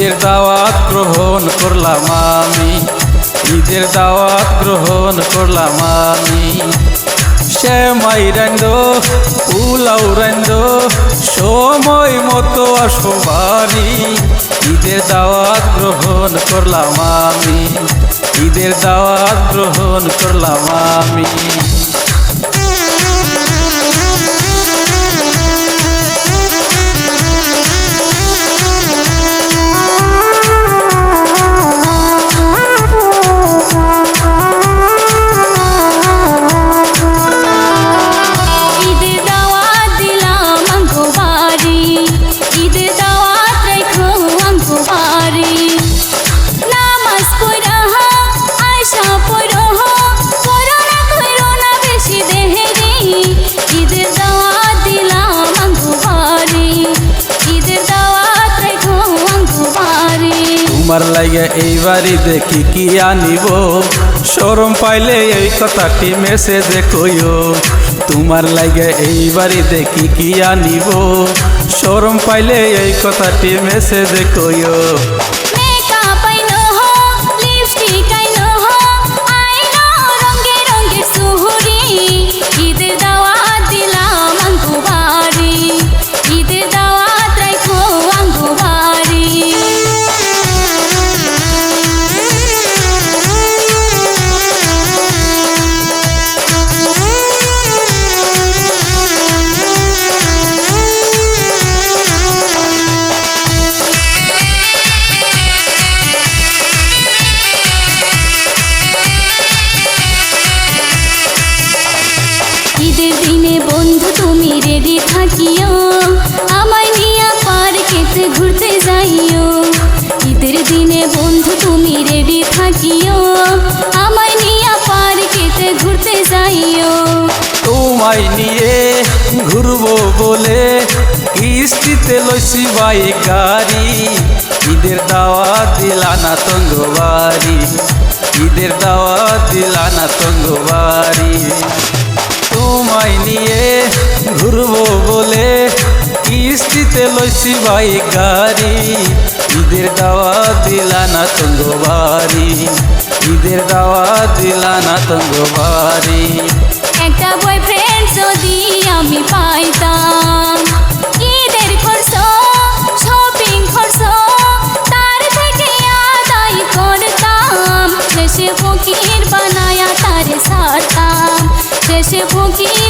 ঈদের দাওয়াত গ্রহণ করলাম আমি, ঈদের দাওয়াত গ্রহণ করলাম আমি। শ্যামাই রাইন্দো পোলাও রাইন্দো সময় মতো আসো বাড়ি, ঈদের দাওয়াত গ্রহণ করলাম আমি, ঈদের দাওয়াত গ্রহণ করলাম আমি। তোমার লাগে এই বাড়ি দেখি কি আনিব, শরম পাইলে এই কথাটি মেসেজে কইও। তোমার লাগে এই বাড়ি দেখি কি আনিব, শরম পাইলে এই কথাটি মেসেজে কইও। ঈদের দিনে বন্ধু তুমি রেডি থাকিও, আমায় নিয়া পার্কেতে ঘুরতে যাইও। ঈদের দিনে বন্ধু তুমি রেডি থাকিও, আমায় নিয়া পার্কেতে ঘুরতে যাইও। তোমায় নিয়ে ঘুরবো বলে কিস্তিতে লইছি বাইক গাড়ি, ঈদের দাওয়াত দিলা না তঙ্গ বাড়ি, ঈদের দাওয়াত দিলা না তঙ্গ বাড়ি। তোমায় নিয়ে ঘুরবো বলে কিস্তিতে লইছি বাইক গাড়ি, ঈদের দাওয়াত দিলা না তঙ্গ বাড়ি, ঈদের দাওয়াত দিলা না তঙ্গ বাড়ি। একটা বয়ফ্রেন্ড যদি আমি পাইতাম, ঈদের খরচ শপিং খরচ তার থেকে আদায় করতাম, শেষে ফকির বানায়া তারে ছাড়তাম, শেষে ফকির